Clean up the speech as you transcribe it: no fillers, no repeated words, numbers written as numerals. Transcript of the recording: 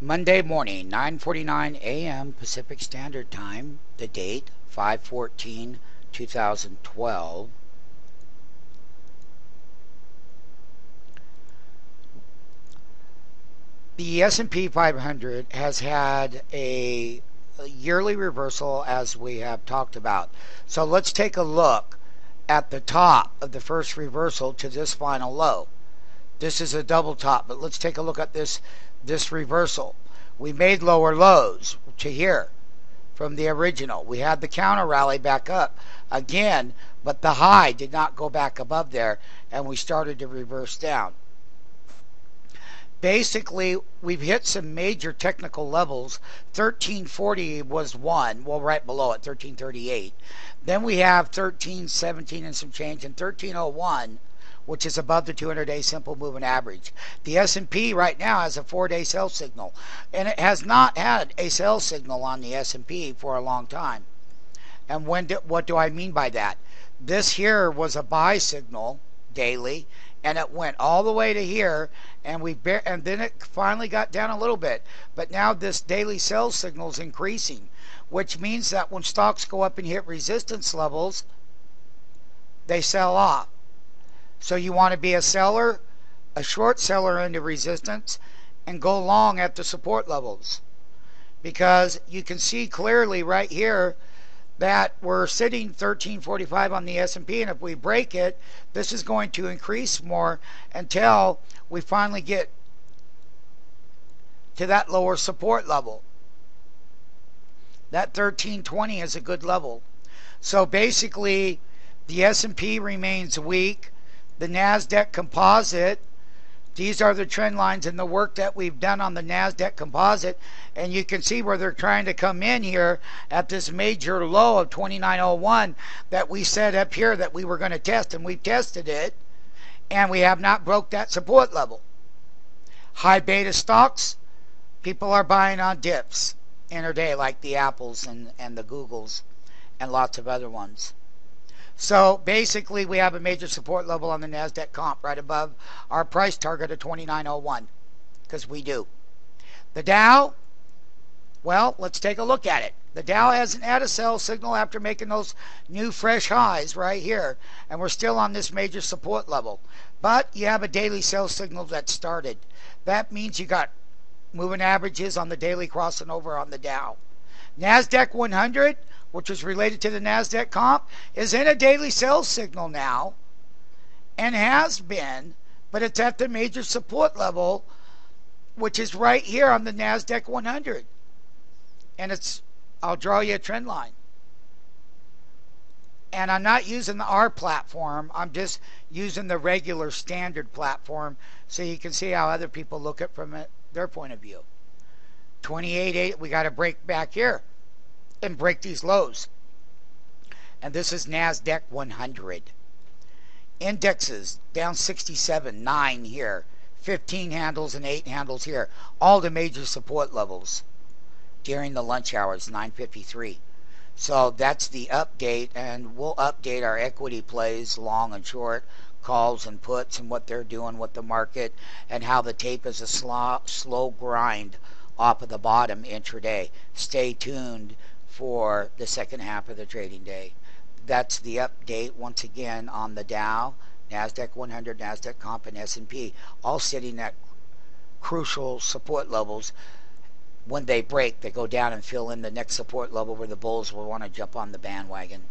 Monday morning, 9:49 a.m. Pacific Standard Time. The date 5/14/2012. The S&P 500 has had a yearly reversal, as we have talked about. So let's take a look at the top of the first reversal to this final low. This is a double top, but let's take a look at this reversal. We made lower lows to here from the original. We had the counter rally back up again, but the high did not go back above there, and we started to reverse down. Basically, we've hit some major technical levels. 1340 was one, well, right below it, 1338. Then we have 1317 and some change, and 1301, which is above the 200-day simple moving average. The S&P right now has a 4-day sell signal, and it has not had a sell signal on the S&P for a long time. And what do I mean by that? This here was a buy signal daily, and it went all the way to here, and then it finally got down a little bit. But now this daily sell signal is increasing, which means that when stocks go up and hit resistance levels, they sell off. So you want to be a seller, a short seller into resistance, and go long at the support levels. Because you can see clearly right here that we're sitting 1345 on the S&P, and if we break it, this is going to increase more until we finally get to that lower support level. That 1320 is a good level. So basically, the S&P remains weak. The Nasdaq composite, these are the trend lines and the work that we've done on the Nasdaq composite, and you can see where they're trying to come in here at this major low of 2901 that we set up here that we were going to test, and we've tested it, and we have not broke that support level. High beta stocks, people are buying on dips intraday, like the Apples and the Googles and lots of other ones. So basically, we have a major support level on the Nasdaq comp right above our price target of 2901, because we do. The Dow, well, let's take a look at it. The Dow hasn't had a sell signal after making those new fresh highs right here, and we're still on this major support level. But you have a daily sell signal that started. That means you got moving averages on the daily crossing over on the Dow. Nasdaq 100, which is related to the Nasdaq comp, is in a daily sell signal now, and has been, but it's at the major support level, which is right here on the Nasdaq 100. And I'll draw you a trend line. And I'm not using the R platform, I'm just using the regular standard platform, so you can see how other people look at it from their point of view. 28.8, we got to break back here and break these lows. And this is Nasdaq 100. Indexes down 67, 9 here, 15 handles and 8 handles here. All the major support levels during the lunch hours, 9:53. So that's the update, and we'll update our equity plays, long and short, calls and puts, and what they're doing with the market, and how the tape is a slow grind off of the bottom intraday. Stay tuned for the second half of the trading day. That's the update once again on the Dow, Nasdaq 100, Nasdaq Comp, and S&P, all sitting at crucial support levels. When they break, they go down and fill in the next support level where the bulls will want to jump on the bandwagon.